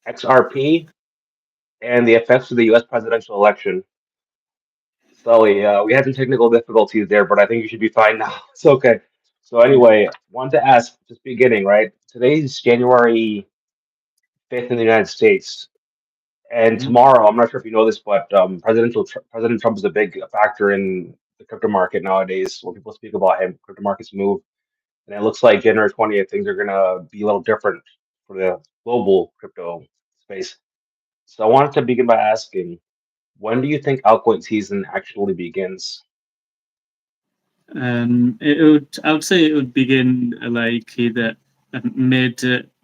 XRP, and the effects of the U.S. presidential election. Sully, we had some technical difficulties there, but I think you should be fine now. It's okay. So Yeah. anyway, wanted to ask, just beginning, right? Today's January 5th in the United States, and Mhm. tomorrow, I'm not sure if you know this, but President Trump is a big factor in the crypto market nowadays. When people speak about him, crypto markets move, and it looks like January 20th, things are gonna be a little different for the global crypto space. So I wanted to begin by asking, when do you think altcoin season actually begins? I would say it would begin like either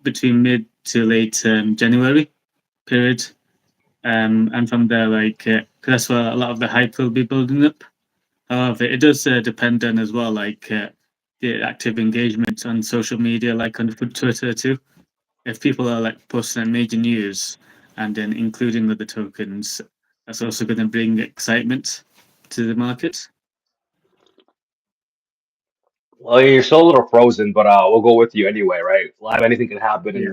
between mid to late January period, and from there, 'cause that's where a lot of the hype will be building up. However, it does depend on as well, the active engagement on social media, like on Twitter too. If people are like posting major news and then including with the tokens, that's also going to bring excitement to the market. Well, you're still a little frozen, but we'll go with you anyway, right? Live, anything can happen, Yeah.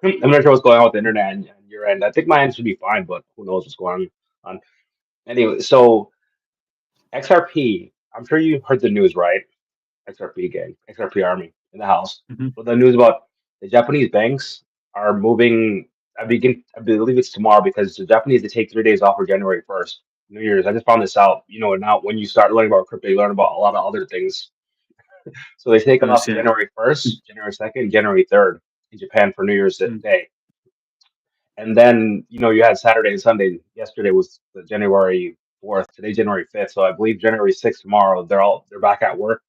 and I'm not sure what's going on with the internet and your end. I think my end should be fine, but who knows what's going on. Anyway, so XRP, I'm sure you heard the news, right? XRP gang, XRP army in the house. Hmm. But the news about the Japanese banks are moving. I believe it's tomorrow because the Japanese they take 3 days off for January 1st, New Year's. I just found this out. You know, now when you start learning about crypto, you learn about a lot of other things. So they take off Yeah. January 1st, January 2nd, January 3rd in Japan for New Year's Mm. Day. And then, you had Saturday and Sunday. Yesterday was the January 4th, today January 5th. So I believe January 6th tomorrow, they're back at work.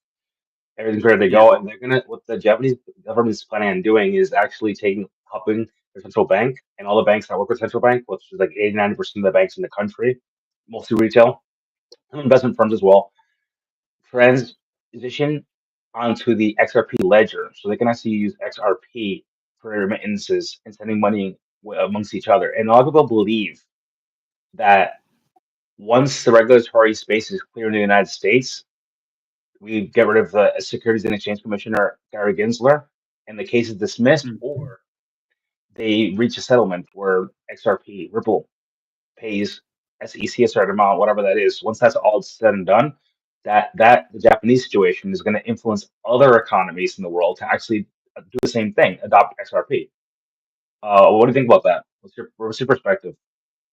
Everything's ready to Yeah. go. And they're gonna what the Japanese government's planning on doing is actually helping their central bank and all the banks that work with central bank, which is like 80-90% of the banks in the country, mostly retail, some investment firms as well, transition onto the XRP ledger, so they can actually use XRP for remittances and sending money amongst each other. And a lot of people believe that once the regulatory space is clear in the United States, we get rid of the Securities and Exchange Commissioner Gary Gensler, and the case is dismissed, Mm. or they reach a settlement where XRP Ripple pays SEC a certain amount, whatever that is. Once that's all said and done, that the Japanese situation is going to influence other economies in the world to actually do the same thing, adopt XRP. What do you think about that? What's your perspective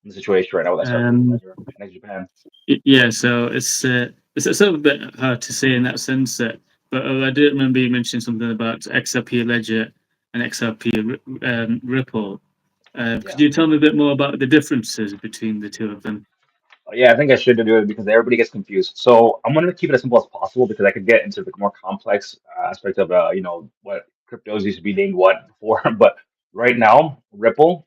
on the situation right now with XRP Um, Ledger and Japan? yeah, so it's a sort of a bit hard to say in that sense. But I do remember you mentioned something about XRP Ledger and XRP Ripple. Could Yeah. you tell me a bit more about the differences between the two of them? Yeah, I think I should do it because everybody gets confused. So I'm going to keep it as simple as possible because I could get into the more complex aspect of what cryptos used to be named what before. But right now, Ripple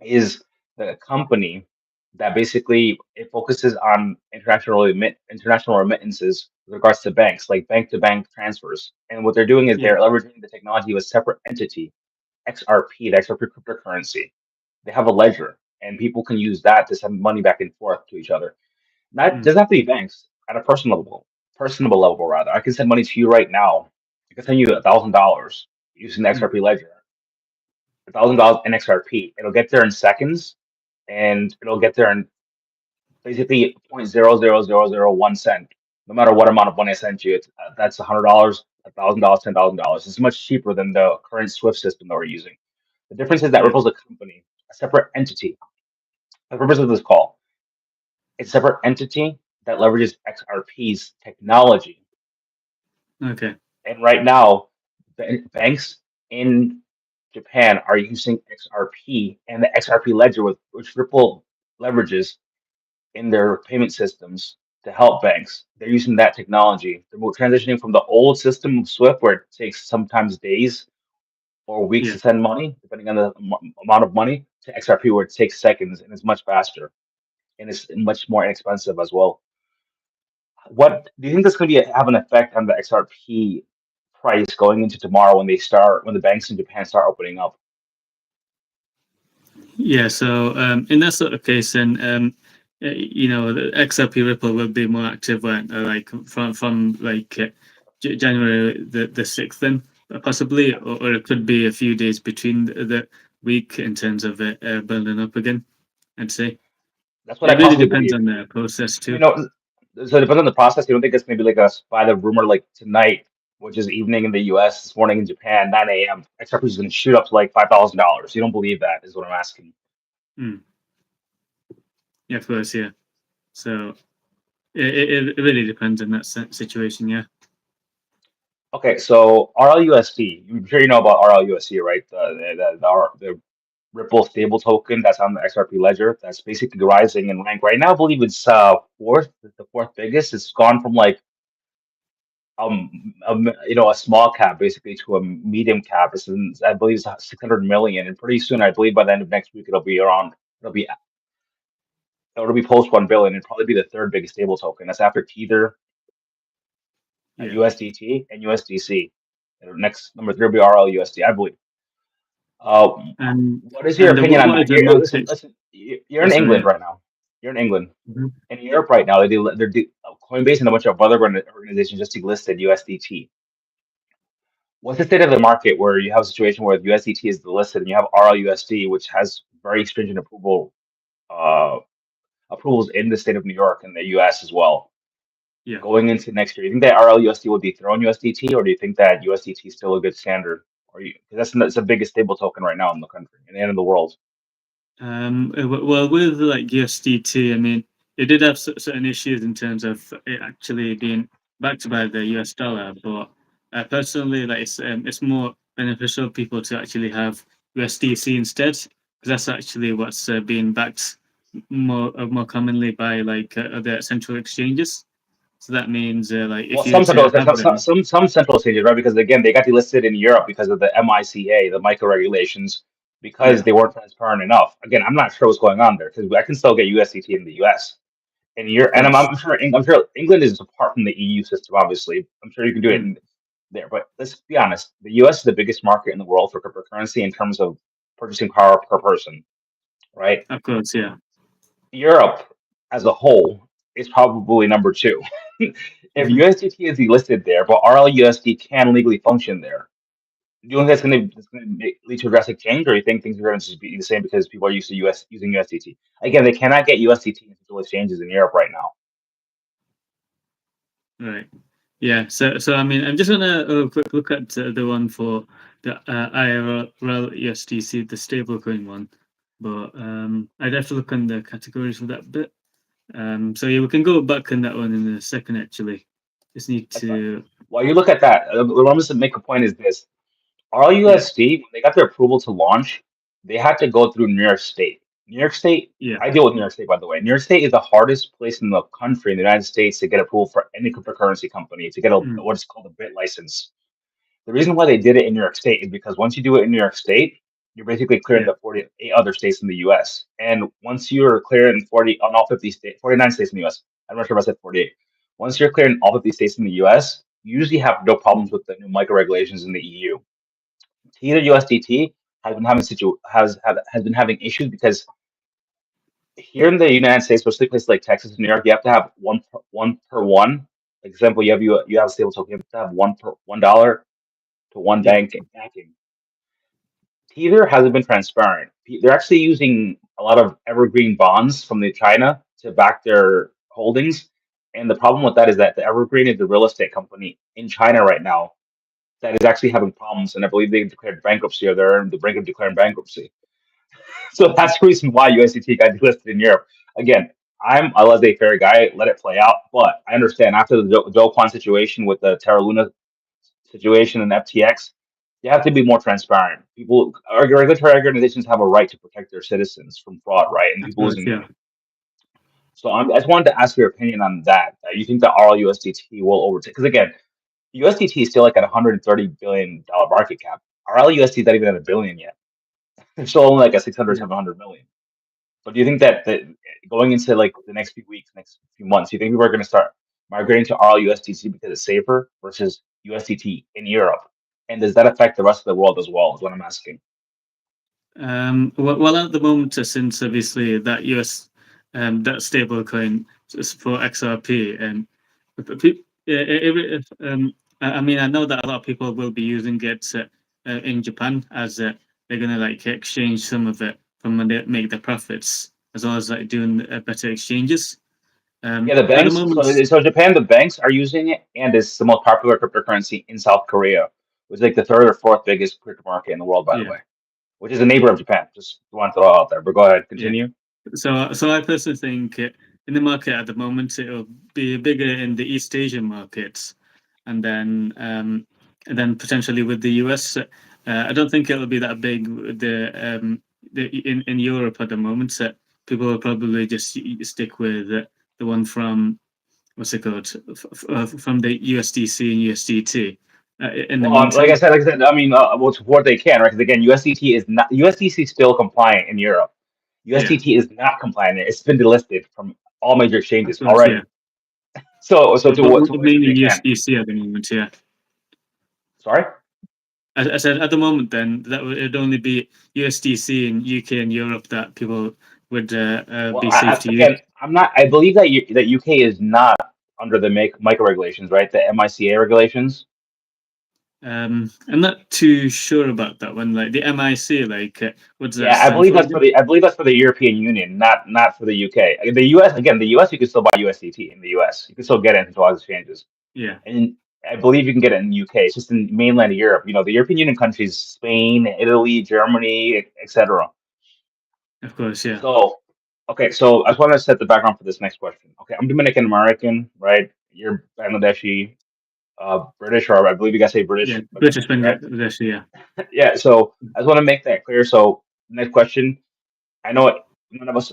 is the company that basically it focuses on international remittances with regards to banks, like bank to bank transfers. And what they're doing is Yeah. they're leveraging the technology of a separate entity, XRP, the XRP cryptocurrency. They have a ledger, and people can use that to send money back and forth to each other. That Mm. doesn't have to be banks at a personable level rather. I can send money to you right now. I can send you $1,000 using the Mm. XRP ledger. $1,000 in XRP. It'll get there in seconds, and it'll get there in basically 0.00001 cent. No matter what amount of money I send you, that's $100, $1,000, $10,000. It's much cheaper than the current SWIFT system that we're using. The difference is that Yeah. Ripple's a company, a separate entity. The purpose of this call, it's a separate entity that leverages XRP's technology. Okay. And right now, the banks in Japan are using XRP and the XRP ledger, which Ripple leverages in their payment systems to help banks. They're using that technology. They're transitioning from the old system of SWIFT, where it takes sometimes days or weeks Yeah. to send money, depending on the amount of money, to XRP, where it takes seconds and it's much faster and it's much more inexpensive as well. What do you think that's going to have an effect on the XRP price going into tomorrow when the banks in Japan start opening up? Yeah. So in that sort of case, then the XRP Ripple will be more active when like from January the 6th. Then possibly, or it could be a few days between the week in terms of it building up again. I'd say That's what I it really possibly depends believe. on the process You too. know, so it depends on the process. You don't think it's maybe like a by the rumor like tonight, which is evening in the U.S., this morning in Japan, 9 a.m. XRP is going to shoot up to like $5,000. You don't believe that? Is what I'm asking. Mm. Yeah, of course, yeah. So it really depends on that situation. Yeah, Okay, so RLUSD. I'm sure you know about RLUSD, right? The Ripple stable token that's on the XRP ledger. That's basically rising in rank right now. I believe it's fourth, the fourth biggest. It's gone from like a small cap basically to a medium cap. I believe it's 600 million, and pretty soon, I believe by the end of next week, it'll be it'll be post 1 billion, and probably be the third biggest stable token. That's after Tether, yeah. USDT, and USDC. And next number three will be RLUSD, I believe. Uh, And what is your opinion on what that? is the Listen, market? listen. You're Oh, in sorry. England Yeah. right now. You're in England. Mhm. In Europe right now, Coinbase and a bunch of other organizations just delisted USDT. What's the state of the market where you have a situation where USDT is delisted and you have RLUSD, which has very stringent approvals in the state of New York and the US as well? Yeah. Going into next year, you think that RLUSD will dethrone USDT, or do you think that USDT is still a good standard? Or you, 'cause that's the biggest stable token right now in the country and in the world. Well, with like USDT, I mean, it did have certain issues in terms of it actually being backed by the US dollar, but personally, like it's more beneficial people to actually have USDC instead, because that's actually what's being backed more commonly by like other central exchanges. So that means like Well, if you were to have them, some central exchanges, right? Because again, they got delisted in Europe because of the MICA, the micro regulations, because yeah, they weren't transparent enough. Again, I'm not sure what's going on there because I can still get USDT in the US. And of course. I'm sure England is apart from the EU system. Obviously, I'm sure you can do it Mm, there. But let's be honest, the US is the biggest market in the world for cryptocurrency in terms of purchasing power per person, right? of course, yeah, Europe as a whole is probably number two. If hmm USDT is delisted there, but RLUSD can legally function there, do you think that's going to lead to a drastic change, or do you think things are going to just be the same because people are used to using USDT? Again, they cannot get USDT in central exchanges in Europe right now. right. Yeah, so I mean, I'm just gonna quick look at the one for the IRL USDC, the stablecoin one, but I'd have to look on the categories for that bit. So yeah, we can go back on that one in a second. Actually, just need That's fine. to While you look at that, what I'm going to make a point is this: yeah, RLUSD, when they got their approval to launch, they had to go through New York State. New York State, yeah, I deal with New York State, by the way. New York State is the hardest place in the country, in the United States, to get approval for any cryptocurrency company to get mm, what is called a bit license. The reason why they did it in New York State is because once you do it in New York State, you're basically clearing yeah, the 48 other states in the US. And once you're clear in 40 on all 50 states, 49 states in the US, I'm not sure if I said 48. Once you're clear in all 50 states in the US, you usually have no problems with the new micro regulations in the EU. Tether USDT has been having issues because here in the United States, especially places like Texas and New York, you have to have one per one. Example, you have a stable token, you have to have $1 to one yeah, bank backing. Tether hasn't been transparent. They're actually using a lot of evergreen bonds from the China to back their holdings. And the problem with that is that the Evergreen is the real estate company in China right now that is actually having problems. And I believe they declared bankruptcy, or they're on the brink of declaring bankruptcy. So that's the reason why USDT got delisted in Europe. Again, I'm a laissez-faire guy. Let it play out. But I understand after the Do Kwon situation with the Terra Luna situation and FTX, you have to be more transparent. Regulatory organizations have a right to protect their citizens from fraud, right? And of people course, losing yeah. money. So I just wanted to ask your opinion on that. You think that RLUSDT will overtake? Because again, USDT is still like at $130 billion market cap. RLUSD is not even at a billion yet. It's still only like a 600, Yeah. 700 million. But do you think that going into like the next few weeks, next few months, do you think people are going to start migrating to RLUSDC because it's safer versus USDT in Europe? And does that affect the rest of the world as well? Is what I'm asking. Well, at the moment, since obviously that US that stable coin is for XRP, and yeah, I mean, I know that a lot of people will be using it in Japan as they're gonna like exchange some of it from when they make their profits, as well as like doing better exchanges. Yeah, the At the banks. moment, So Japan, the banks are using it, and it's the most popular cryptocurrency in South Korea, which is like the third or fourth biggest crypto market in the world, by the yeah, way, which is a neighbor of Japan. Just want to throw it out there, but go ahead, yeah. continue. So I personally think in the market at the moment it'll be bigger in the East Asian markets, and then potentially with the US. I don't think it'll be that big with the in Europe at the moment. So people will probably just stick with the one from what's it called from the USDC and USDT. In the Well, meantime, like I said, I mean, well, to what they can, right? Because again, USDT is not USDC is still compliant in Europe. yeah, USDT is not compliant. It's been delisted from all major of exchanges course, yeah. already. So But, to but what extent mainly they can? USDC at the moment, yeah. Sorry. I said at the moment, then that would only be USDC in UK and Europe that people would Well, be safe to use. again, I'm not. I believe that that UK is not under the micro regulations, right? The MICA regulations. I'm not too sure about that one. Like the MIC, like what does that Yeah, I stand believe for that's for again? the. I believe that's for the European Union, not for the UK. The US, again, the US, you can still buy USDT in the US. You can still get it into all exchanges, Yeah, and I believe you can get it in the UK. It's just in mainland Europe. The European Union countries, Spain, Italy, Germany, etc. of course, yeah, So, okay, so I just want to set the background for this next question. Okay, I'm Dominican American, right? You're Bangladeshi, British, or I believe you guys say yeah. British by British country, right? Bangladesh, yeah. Yeah. So I just want to make that clear. So next question. I know none of us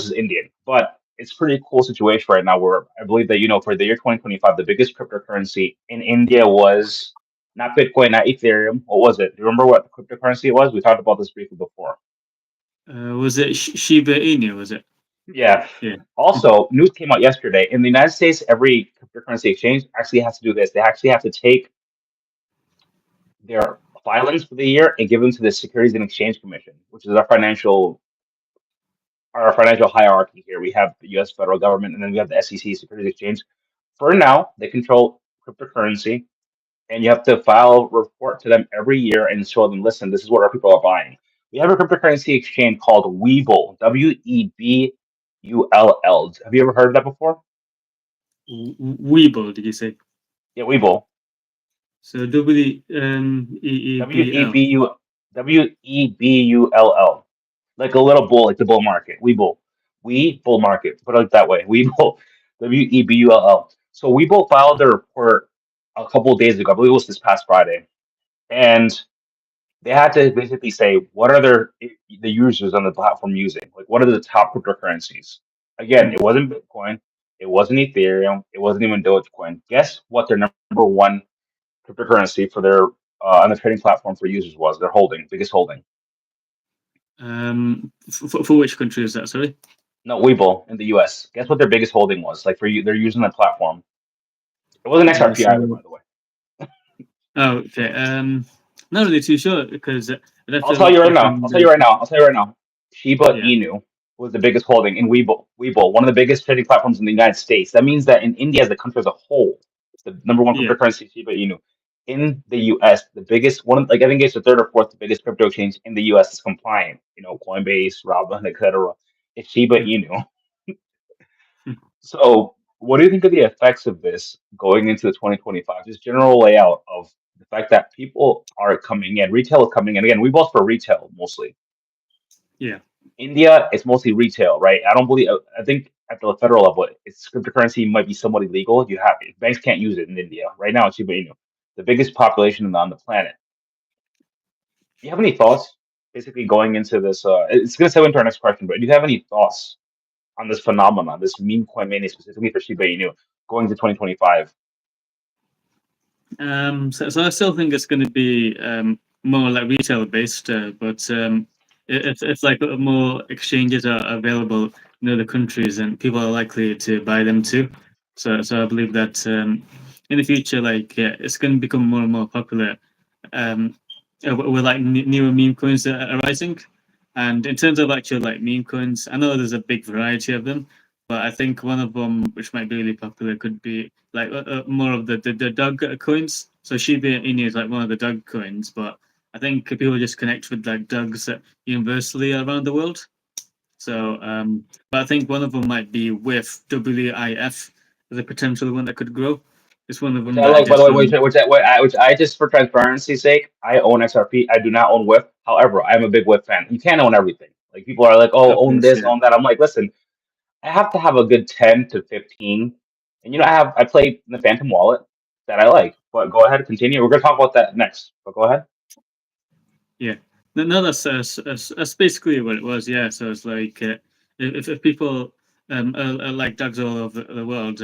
is Indian, but it's pretty cool situation right now where I believe that for the year 2025, the biggest cryptocurrency in India was not Bitcoin, not Ethereum. What was it? Do you remember what cryptocurrency it was? We talked about this briefly before. Was it Shiba Inu? Was it? Yeah. Yeah. Also, news came out yesterday. In the United States, every cryptocurrency exchange actually has to do this. They actually have to take their filings for the year and give them to the Securities and Exchange Commission, which is our financial hierarchy here. We have the U.S. federal government, and then we have the SEC, Securities Exchange. For now, they control cryptocurrency, and you have to file a report to them every year and show them, listen, this is what our people are buying. We have a cryptocurrency exchange called Webull, Webull. Have you ever heard of that before? Weibo, did you say? Yeah, Webull. So W W E EEBL. B U Webull. Like a little bull, like the bull market. Webull. We bull market. Put it like that way. Webull. Webull. So Webull filed their report a couple of days ago. I believe it was this past Friday. And they had to basically say what are the users on the platform using? Like what are the top cryptocurrencies? Again, it wasn't Bitcoin, it wasn't Ethereum, it wasn't even Dogecoin. Guess what their number one cryptocurrency for their on the trading platform for users was? Their biggest holding. For which country is that? Sorry. No, Webull in the US. Guess what their biggest holding was? Like for you, they're using the platform. It wasn't XRP either, by So the way. oh, okay. Not really too sure because I'd have I'll to tell you look right up now. on I'll tell you the right now. I'll tell you right now. Shiba yeah, Inu was the biggest holding in Webull. Webull, one of the biggest trading platforms in the United States. That means that in India, as a country as a whole, the number one yeah. cryptocurrency is Shiba Inu. In the U.S., the biggest one, like I think it's the third or fourth biggest crypto exchange in the U.S. is compliant. Coinbase, Robinhood, etc. It's Shiba Hmm. Inu. So, what do you think of the effects of this going into the 2025? Just general layout of the fact that people are coming in, retail is coming in. Again, we both for retail mostly. Yeah. India, it's mostly retail, right? I don't believe. I think at the federal level, it's cryptocurrency might be somewhat illegal. Banks can't use it in India right now. It's Shiba Inu, the biggest population on the planet. Do you have any thoughts, basically going into this? It's going to segue into our next question, but do you have any thoughts on this phenomenon, this meme coin mania, specifically for Shiba Inu, going to 2025? So I still think it's going to be more like retail based, but if like more exchanges are available in other countries, and people are likely to buy them too. So I believe that in the future, like yeah, it's going to become more and more popular. Um, with like newer meme coins that are arising, and in terms of actual like meme coins, I know there's a big variety of them, but I think one of them, which might be really popular, could be like more of the Doug coins. So Shiba Inu is like one of the Doug coins, but I think people just connect with like Dougs universally around the world. So, but I think one of them might be with WIF as a potential one that could grow. It's one of Which them I that like, by the just way, which I just for transparency's sake, I own XRP. I do not own WIF. However, I'm a big WIF fan. You can't own everything. Like people are like, oh, of own course, this, yeah, own that. I'm like, listen, I have to have a good 10 to 15. And I play the Phantom Wallet that I like. But go ahead, continue. We're gonna talk about that next. But go ahead. yeah. No, no, that's basically what it was. Yeah, so it's like if people are like dogs all over the world,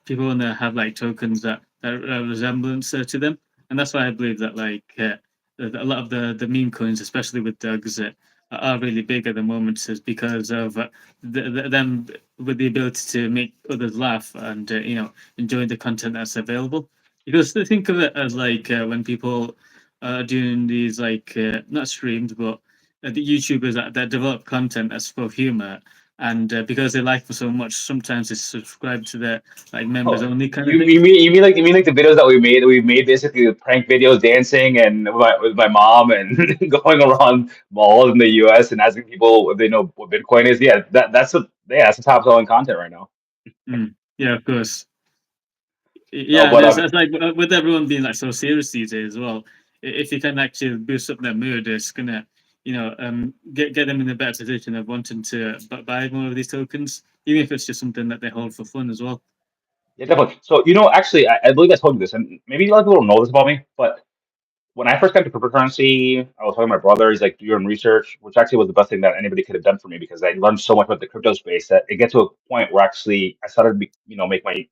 people want to have like tokens that resemblance to them, and that's why I believe that like a lot of the meme coins, especially with dogs, are really big at the moment, is because of them with the ability to make others laugh and enjoy the content that's available. Because think of it as like when people doing these like not streams but the YouTubers that develop content that's for humor, and because they like them so much, sometimes they subscribe to their like members Oh, only kind of you thing. you mean you mean like the videos that we made basically the prank videos dancing and with my mom and going around malls in the US and asking people if they know what Bitcoin is. Yeah, that's the top selling content right now. Mm. Yeah, of course. No, Yeah, and but it's like with everyone being like so serious these days as well. If you can actually boost up their mood, it's gonna, get them in a better position of wanting to buy more of these tokens, even if it's just something that they hold for fun as well. yeah, definitely. So actually, I believe I told you this, and maybe a lot of people don't know this about me, but when I first got into cryptocurrency, I was talking to my brother. He's like, "Do your own research," which actually was the best thing that anybody could have done for me because I learned so much about the crypto space that it get to a point where actually I started,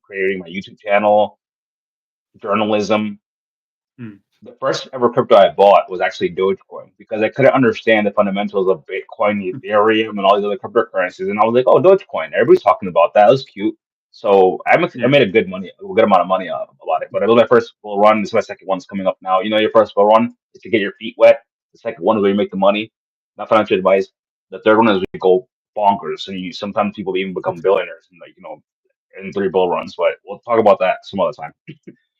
creating my YouTube channel, journalism. Mm. The first ever crypto I bought was actually Dogecoin because I couldn't understand the fundamentals of Bitcoin, Ethereum, and all these other cryptocurrencies. And I was like, "Oh, Dogecoin! Everybody's talking about that. That was cute." So I Yeah, made a good amount of money about it. But I built my first bull run. This is my second one's coming up now. Your first bull run is to get your feet wet. The second one is where you make the money. Not financial advice. The third one is where you go bonkers, and you sometimes people even become billionaires in in three bull runs. But we'll talk about that some other time.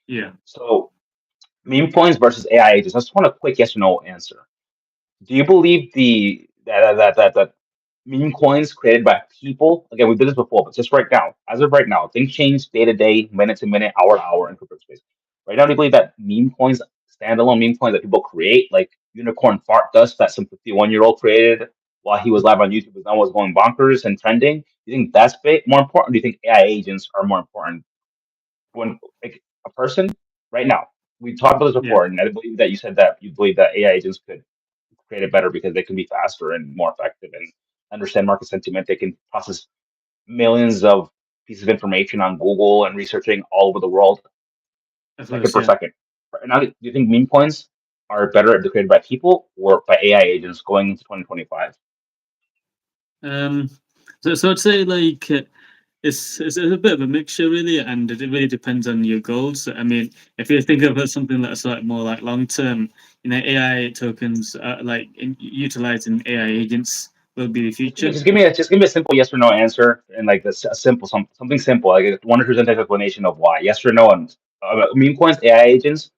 yeah. So meme coins versus AI agents. I just want a quick yes or no answer. Do you believe that meme coins created by people? Again, we did this before, but just right now, as of right now, things change day to day, minute to minute, hour to hour in crypto space. Right now, do you believe that meme coins, standalone meme coins that people create, like Unicorn Fart Dust that some 51-year-old created while he was live on YouTube, and now was going bonkers and trending? Do you think that's more important? Or do you think AI agents are more important when like a person right now? We talked about this Yeah, before, and I believe that you said that you believe that AI agents could create it better because they can be faster and more effective and understand market sentiment. They can process millions of pieces of information on Google and researching all over the world, of second course, per yeah. second. Right now, do you think meme coins are better if they're created by people or by AI agents going into 2025? Um, so I'd say like it's a bit of a mixture really, and it really depends on your goals. I mean, if you think of it as something that's like more like long term, AI tokens like utilizing AI agents will be the Just give me, future. just give me a simple yes or no answer and like this a simple something simple like a 100% explanation of why yes or no and meme coins AI agents.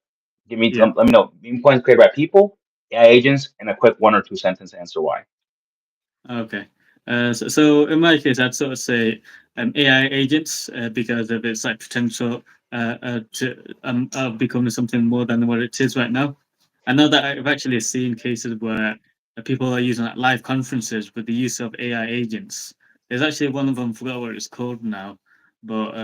Give me Yeah. let me know meme coins created by people, AI agents, and a quick one or two sentence answer why. Okay. So in my case, I'd sort of say AI agents because of its like potential to becoming something more than what it is right now. I know that I've actually seen cases where people are using like, live conferences with the use of AI agents. There's actually one of them, I forgot what it's called now, but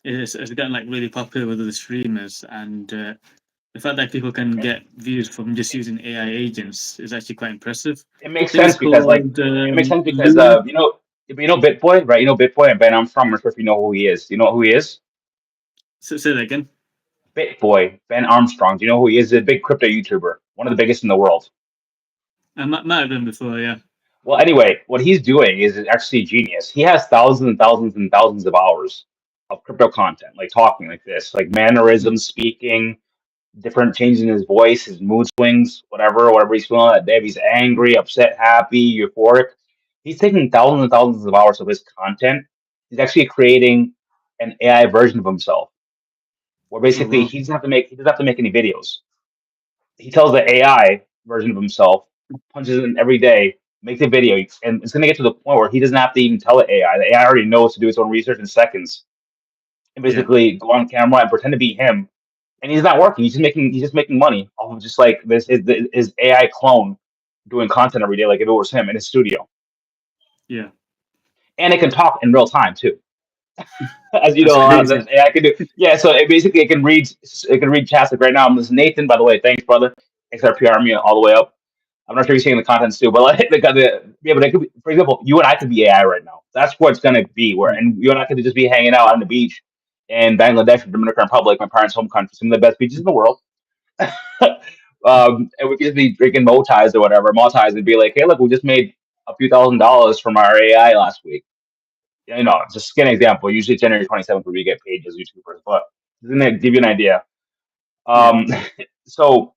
it's gotten like really popular with the streamers, and the fact that people can get views from just using AI agents is actually quite impressive. It makes I think it's sense because like called it makes sense because Luna. Bitboy, right? Bitboy and Ben Armstrong. I'm not sure if you know who he is. Do you know who he is? Say that again. Bitboy, Ben Armstrong. Do you know who he is? He's a big crypto YouTuber, one of the biggest in the world. I might have done before, yeah. Well, anyway, what he's doing is actually genius. He has thousands and thousands and thousands of hours of crypto content, like talking like this, like Mm. mannerisms, speaking, different changes in his voice, his mood swings, whatever he's feeling that day. If he's angry, upset, happy, euphoric. He's taking thousands and thousands of hours of his content He's actually creating an AI version of himself, where Oh basically wow. he doesn't have to make any videos. He tells the AI version of himself, punches in every day, makes a video, and it's gonna get to the point where he doesn't have to even tell the AI. The AI already knows to do its own research in seconds, and Yeah. basically go on camera and pretend to be him. And he's not working. He's just making money off of just like this his AI clone doing content every day, like if it was him in his studio. Yeah. And it can talk in real time too, as you That's know, a lot of crazy. the AI can do. Yeah, so it can read chats. Like right now, I'm this Nathan. By the way, thanks, brother. XRP Army all the way up. I'm not sure you're seeing the contents too, but like yeah, but it could be, for example, you and I could be AI right now. That's what it's gonna be. Where Yeah. and you and I could just be hanging out on the beach in Bangladesh or Dominican Republic, my parents' home country, some of the best beaches in the world. And we could just be drinking motais or whatever, motais, and be like, hey, look, we just made a few $1,000s from our AI last week. Just an example. Usually January 27th where we get paid as YouTubers, but just gonna give you an idea. Yeah. Um, so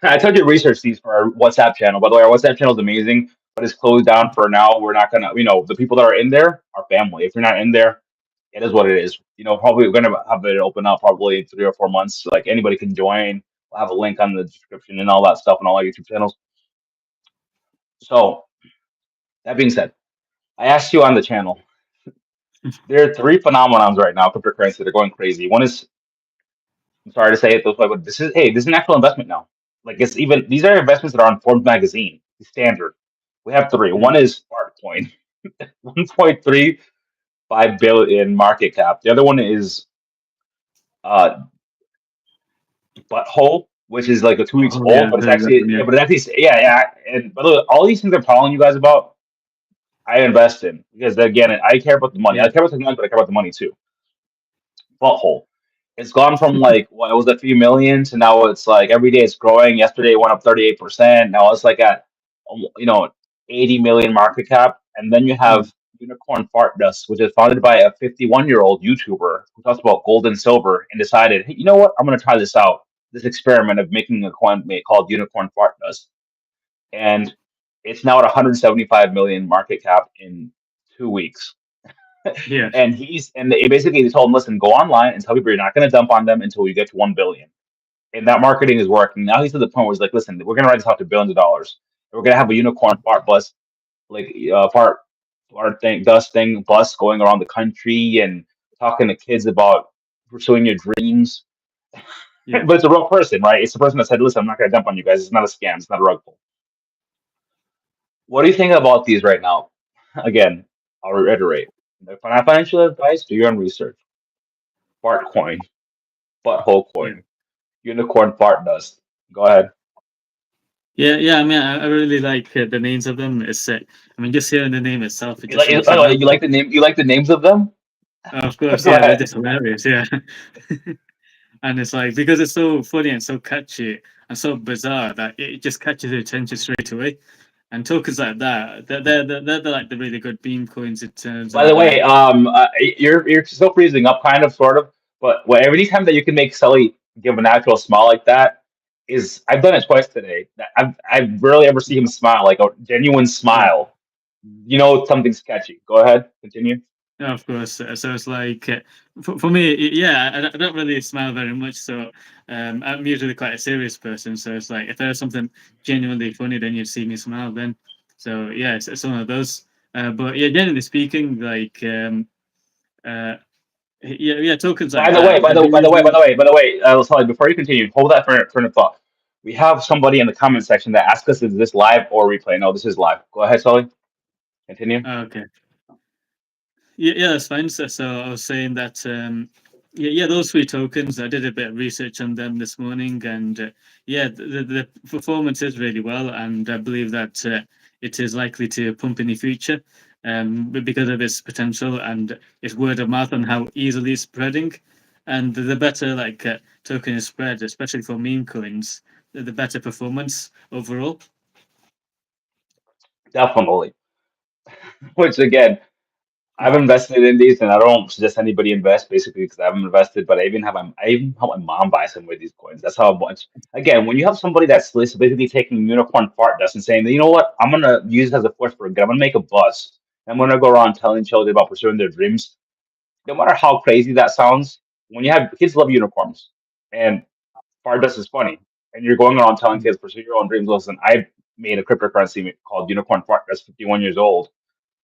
I told you to research these for our WhatsApp channel. By the way, our WhatsApp channel is amazing, but it's closed down for now. We're not gonna, the people that are in there are family. If you're not in there, it is what it is. Probably we're gonna have it open up probably in 3 or 4 months. Like anybody can join. We'll have a link on the description and all that stuff on all our YouTube channels. So that being said, I asked you on the channel. There are three phenomenons right now, cryptocurrency that are going crazy. One is, I'm sorry to say it this way, but this is an actual investment now. Like these are investments that are on Forbes magazine, the standard. We have three. One Mm. is Altcoin, 1.35 billion market cap. The other one is uh Butthole, which is like a 2 weeks Oh old, yeah, but I've heard of that one. Yeah. but it's actually, yeah, yeah. And by the way, all these things I'm telling you guys about, I invest in because again, I care about the money. I Yeah. care about the money, but I care about the money too. Butthole. It's gone from like what it was a few million to now it's like every day it's growing. Yesterday it went up 38%. Now it's like at 80 million market cap. And then you Mm. have Unicorn Fart Dust, which is founded by a 51-year-old YouTuber who talks about gold and silver and decided, hey, you know what? I'm gonna try this out. This experiment of making a coin called Unicorn Fart Dust. And it's now at 175 million market cap in 2 weeks. Yeah. And they basically told him, listen, go online and tell people you're not going to dump on them until you get to 1 billion. And that marketing is working. Now he's to the point where he's like, listen, we're going to write this out to billions of dollars. And we're going to have a unicorn fart bus, like fart thing, dust thing bus going around the country and talking to kids about pursuing your dreams. Yeah. But it's a real person, right? It's the person that said, listen, I'm not going to dump on you guys. It's not a scam. It's not a rug pull. What do you think about these right now? Again, I'll reiterate. If not financial advice, do your own research. Fart coin, butthole Yeah. coin, unicorn fart dust. Go ahead. Yeah, yeah. I mean, I really like the names of them. It's, I mean, just hearing the name itself, it You just like makes you laugh. you like the name? You like the names of them? Of course, Go yeah, they're ahead. just hilarious. Yeah, and it's like because it's so funny and so catchy and so bizarre that it just catches your attention straight away. And tokens like that, they're like the really good beam coins in terms By the of way, you're still freezing up, kind of, sort of. But any time that you can make Sully give a natural smile like that is, I've done it twice today. I've rarely ever see him smile like a genuine yeah. smile. Something's sketchy. Go ahead, continue. Yeah, of course. So it's like for me, yeah, I don't really smile very much. So I'm usually quite a serious person. So it's like if there's something genuinely funny, then you'd see me smile. Then, so yeah, it's one of those. But yeah, generally speaking, like uh, yeah, yeah, tokens like By the way, that. by the They're by the way, by usually the way, by the way, Sully, before you continue, hold that for a thought. We have somebody in the comment section that asked us, is this live or replay? No, this is live. Go ahead, Sully. Continue. okay. Yeah, yeah, that's fine. So I was saying that yeah, yeah, those three tokens. I did a bit of research on them this morning, and yeah, the performance is really well, and I believe that it is likely to pump in the future, because of its potential and its word of mouth and how easily it's spreading, and the better like token is spread, especially for meme coins, the better performance overall. Definitely. Which again, I've invested in these, and I don't suggest anybody invest basically because I haven't invested. But I even help my mom buy some of these coins. That's how much. Again, when you have somebody that's basically taking unicorn fart dust and saying, you know what, I'm gonna use it as a force for good. I'm gonna make a bus. I'm gonna go around telling children about pursuing their dreams. No matter how crazy that sounds, when you have kids love unicorns, and far dust is funny, and you're going around telling Mm. kids pursue your own dreams. Listen, I made a cryptocurrency called Unicorn Fart that's 51 years old.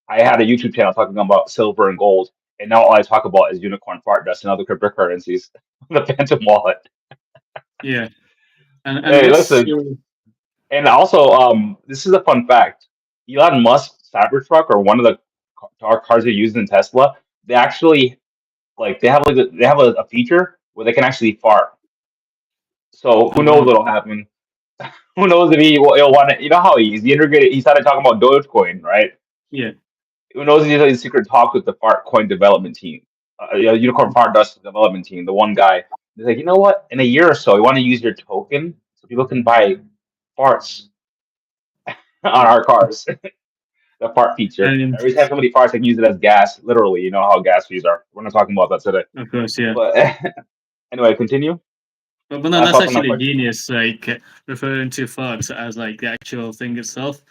I had a YouTube channel talking about silver and gold, and now all I talk about is unicorn fart dust and other cryptocurrencies. The Phantom Wallet. Yeah. And Hey, what's listen, and also, this is a fun fact. Elon Musk's Cybertruck, or one of the cars they use in Tesla, they actually they have a feature where they can actually fart. So who oh knows wow. what'll happen? Who knows if he'll want to? You know how he's integrated. He started talking about Dogecoin, right? Yeah. Who knows if he's in secret talks with the fart coin development team, Unicorn Fart Dust development team, the one guy. He's like, you know what? In a year or so, we want to use your token so people can buy farts on Yeah. our cars. The fart feature. And Every time somebody farts, they can use it as gas. Literally, you know how gas fees are. We're not talking about that today. of course, yeah. But anyway, continue. But no, Last that's thoughts on that actually question. genius. Like referring to farts as like the actual thing itself,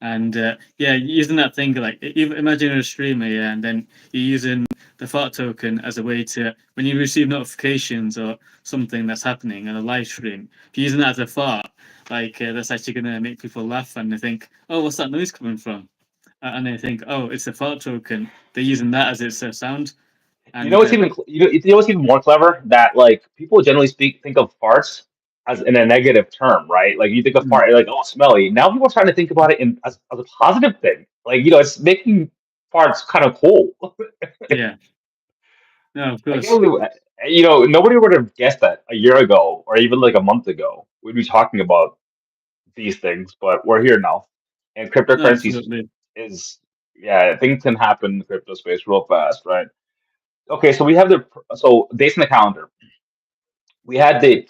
and yeah, using that thing like even imagine you're a streamer, yeah, and then you're using the fart token as a way to when you receive notifications or something that's happening on a live stream, if you're using that as a fart, like that's actually gonna make people laugh and they think, oh, what's that noise coming from? And they think, oh, it's a fart token. They're using that as its sound, You know and what's even you know what's even more clever? That like people generally think of farts as in a negative term, right? Like you think of mm, fart, like oh smelly. Now people are trying to think about it as a positive thing. Like it's making farts kind of cool. yeah, no, of I can't course, believe nobody would have guessed that a year ago or even like a month ago. We'd be talking about these things, but we're here now. And no, cryptocurrencies absolutely. is yeah, things can happen in the crypto space real fast, right? Okay, so we have dates in the calendar. We had the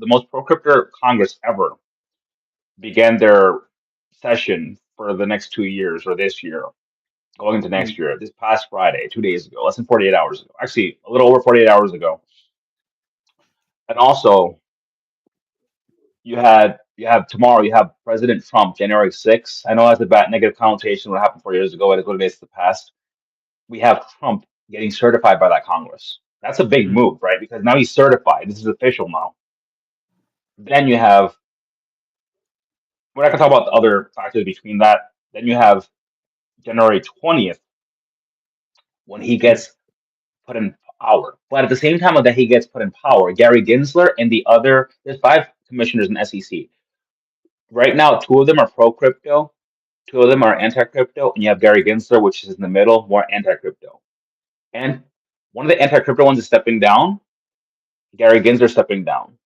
most pro crypto Congress ever began their session for the next 2 years or this year, going into Mm, next year. This past Friday, 2 days ago, less than 48 hours ago. Actually, a little over 48 hours ago. And also, you have tomorrow. You have President Trump, January 6th. I know that's a bad negative connotation. What happened 4 years ago? It is what it is. The past. We have Trump getting certified by that Congress. That's a big mm, move, right? Because now he's certified. This is official now. Then you have we're not going to talk about the other factors between that. Then you have January 20th when he yeah. gets put in power. But at the same time that he gets put in power, Gary Gensler and there's five commissioners in SEC. Right now, two of them are pro crypto, two of them are anti crypto, and you have Gary Gensler, which is in the middle, more anti crypto. And one of the anti crypto ones is stepping down, Gary Gensler stepping down.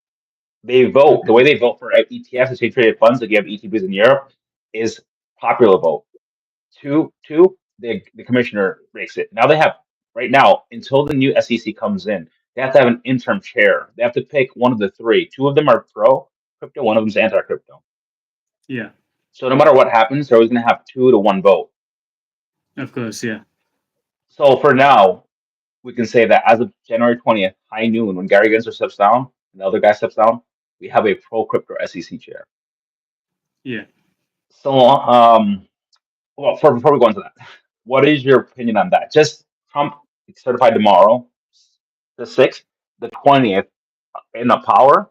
They vote, the Okay. way they vote for ETFs, exchange traded funds, like you have ETPs in Europe, is popular vote. The commissioner breaks it. Now they have right now until the new SEC comes in, they have to have an interim chair. They have to pick one of the three. Two of them are pro crypto, one of them is anti crypto. Yeah, So no matter what happens, they're always going to have 2 to 1 vote. of course. Yeah. So for now, we can say that as of January 20th, high noon, when Gary Gensler steps down and the other guy steps down, we have a pro crypto SEC chair. Yeah. So well, before we go into that, what is your opinion on that? Just Trump certified tomorrow, the 6th, the 20th, in the power.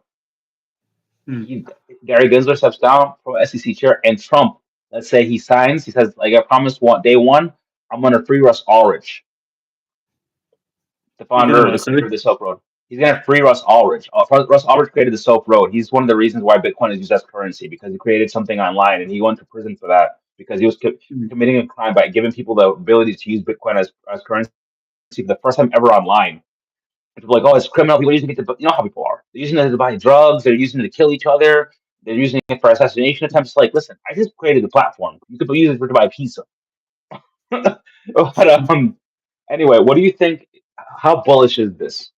Mm. He, Gary Gensler steps down from SEC chair, and Trump, let's say he signs, he says, like I promised day one, I'm going to free Russ Ulrich, the You're gonna founder, the what? creator Sorry. of the Silk Road. He's going to free Russ Ulrich. Russ Ulrich created the Silk Road. He's one of the reasons why Bitcoin is used as currency because he created something online and he went to prison for that because he was Mm. committing a crime by giving people the ability to use Bitcoin as currency for the first time ever online. And people are like, oh, it's criminal. People are using it to, you know how people are. They're using it to buy drugs. They're using it to kill each other. They're using it for assassination attempts. Like, listen, I just created the platform. You could use it to buy pizza. But anyway, what do you think? How bullish is this?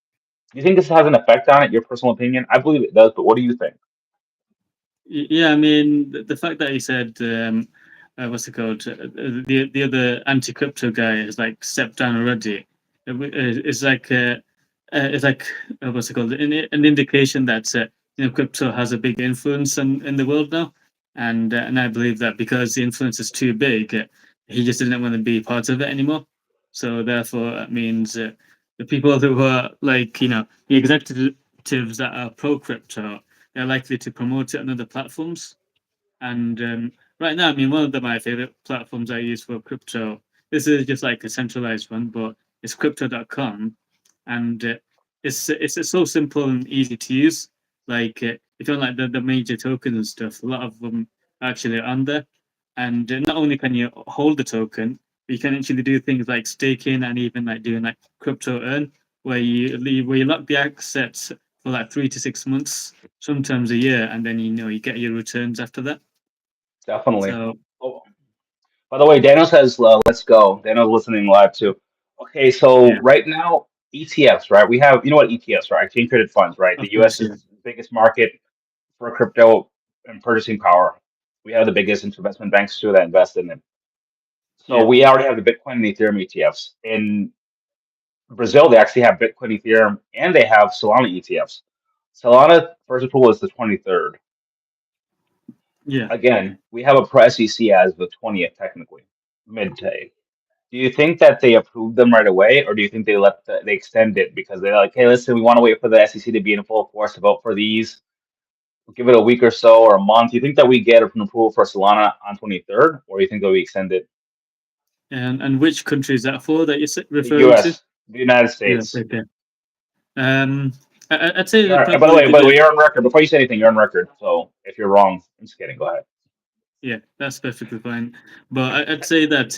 Do you think this has an effect on it? Your personal opinion? I believe it does, but what do you think? Yeah, I mean, the fact that he said, what's it called? The other anti crypto guy has like stepped down already. It's like, it's like, what's it called? An indication that crypto has a big influence in the world now, and I believe that because the influence is too big, he just didn't want to be part of it anymore. So therefore, that means the people who are like the executives that are pro crypto, they're likely to promote it on other platforms. And right now, I mean, one of my favorite platforms I use for crypto. This is just like a centralized one, but it's crypto.com, and it's so simple and easy to use. Like if you don't like the major tokens and stuff, a lot of them are actually on there. And not only can you hold the token, but you can actually do things like staking and even like doing like crypto earn, where you lock the assets for like 3 to 6 months, sometimes a year, and then you get your returns after that. Definitely. So Oh, by the way, Daniel says, let's go. Daniel's listening live too. Okay, so yeah, right now, ETFs, right? We have, you know what ETFs are? Exchange traded funds, right? of The course, US yeah, is the biggest market for crypto and purchasing power. We have the biggest investment banks too that invest in it. So yeah, we already have the Bitcoin and Ethereum ETFs. In Brazil, they actually have Bitcoin, Ethereum, and they have Solana ETFs. Solana first approval is the 23rd. yeah. Again, we have a pro SEC as the 20th, technically, midday. Do you think that they approved them right away, or do you think they extend it because they're like, hey, listen, we want to wait for the SEC to be in full force to vote for these? We'll give it a week or so or a month. Do you think that we get an approval for Solana on 23rd, or do you think that we extend it? And which country is that for that you're The referring to? U.S., the United Yeah, States. okay. I'd say they'll By the probably way, give it. you're on record. Before you say anything, you're on record. So if you're wrong, I'm just kidding. Go ahead. Yeah, that's perfectly fine. But I'd say that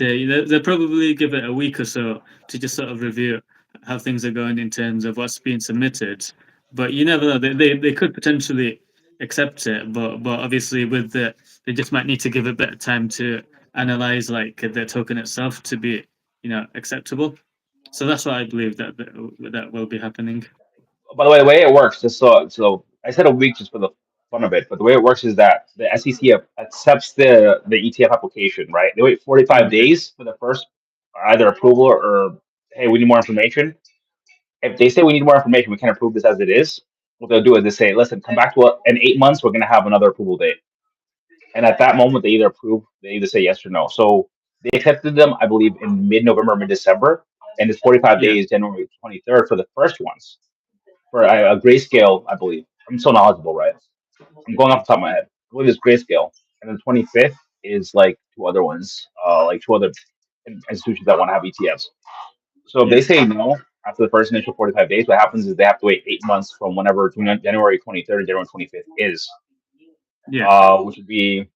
they'll probably give it a week or so to just sort of review how things are going in terms of what's being submitted. But you never know. They could potentially accept it, but obviously with they just might need to give it better time to analyze like the token itself to be acceptable. So that's what I believe that will be happening. By the way it works, just so I said a week just for the fun of it, but the way it works is that the SEC accepts the ETF application, right? They wait 45 Okay. days for the first either approval or hey, we need more information. If they say we need more information, we can't approve this as it is. What they'll do is they say, listen, come back to us in 8 months. We're going to have another approval date, and at that moment, they either say yes or no. So they accepted them, I believe, in mid-November, mid-December, and it's 45 Yeah. days, January 23rd for the first ones for a grayscale, I believe. I'm so knowledgeable, right? I'm going off the top of my head. I believe it's grayscale, and then 25th is like two other ones, like two other institutions that want to have ETFs. So if Yeah. they say no after the first initial 45 days, what happens is they have to wait 8 months from whenever January 23rd and January 25th is, Yeah. which would be,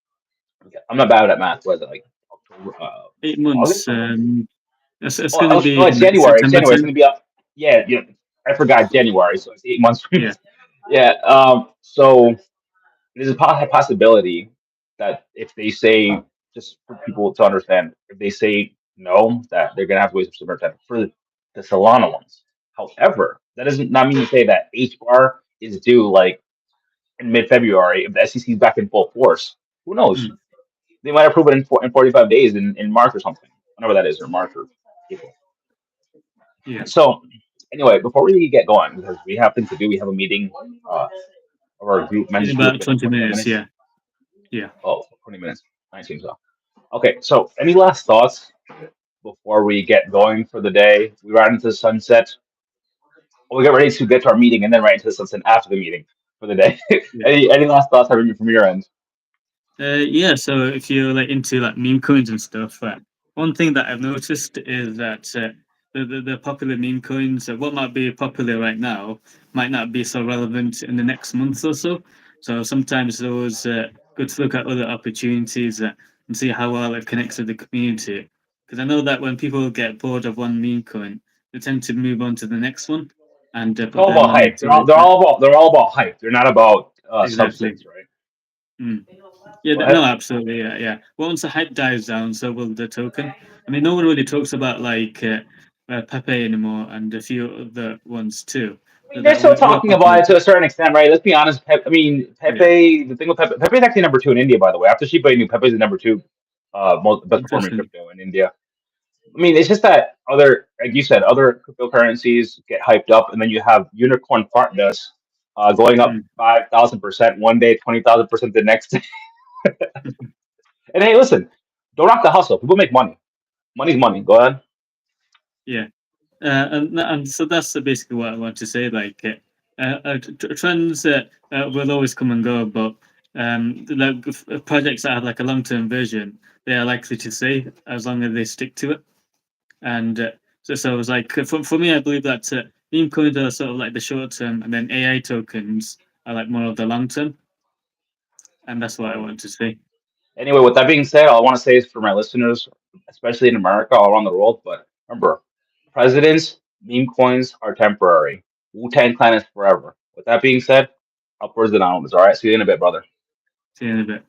I'm not bad at math. What is it, like October, 8 months. August? Something? That's going to Oh, be it's in like January. It's September January. It's going time. to be up. Yeah, yeah. I forgot January. So it's 8 months. Yeah. Yeah. So there's a possibility that if they say, just for people to understand, if they say no, that they're gonna have to wait some more time for the Solana ones. However, that doesn't not mean to say that H bar is due like in mid-February if the SEC is back in full force. Who knows? Mm, They might approve it in 45 days in March or something, whenever that is, or March or April. yeah. So anyway, before we get going, because we have things to do, we have a meeting of our group, In message group, about in 20 25 minutes. minutes. Yeah. Yeah. Oh, 20 minutes. 19 so. Okay, so any last thoughts before we get going for the day? We ride into the sunset. Well, we get ready to get to our meeting and then right into the sunset after the meeting for the day. Yeah. Any last thoughts from your end? Yeah. So if you're like into like meme coins and stuff, one thing that I've noticed is that the popular meme coins, what might be popular right now, might not be so relevant in the next month or so. So sometimes those good to look at other opportunities and see how well it connects with the community. Because I know that when people get bored of one meme coin, they tend to move on to the next one and It's put all their about money hype. into it. They're all about hype. They're not about Exactly. substance, right? Mm. Yeah, Go no, ahead. absolutely, yeah, yeah. Once the hype dies down, so will the token. I mean, no one really talks about like Pepe anymore, and a few other ones too I mean, they're that still were talking about popular. it to a certain extent, right? Let's be honest. I mean, Yeah, Pepe. The thing with Pepe's actually number two in India, by the way. After Shiba Inu, Pepe's the number two, most best performing interesting. crypto in India. I mean, it's just that other, like you said, other cryptocurrencies get hyped up, and then you have unicorn fartness going up Mm. 5,000% one day, 20,000% the next day. And hey, listen, don't knock the hustle. People make money. Money's money. Go ahead. Yeah. And so that's basically what I want to say. Like, trends will always come and go, but projects that have like a long term vision, they are likely to stay as long as they stick to it. And so it was like for me, I believe that meme coins are sort of like the short term, and then AI tokens are like more of the long term, and that's what I Right. want to say. Anyway, with that being said, all I want to say is for my listeners, especially in America, all around the world, but remember, presidents, meme coins are temporary. Wu-Tang Clan is forever. With that being said, upwards and onwards. All right, see you in a bit, brother. See you in a bit.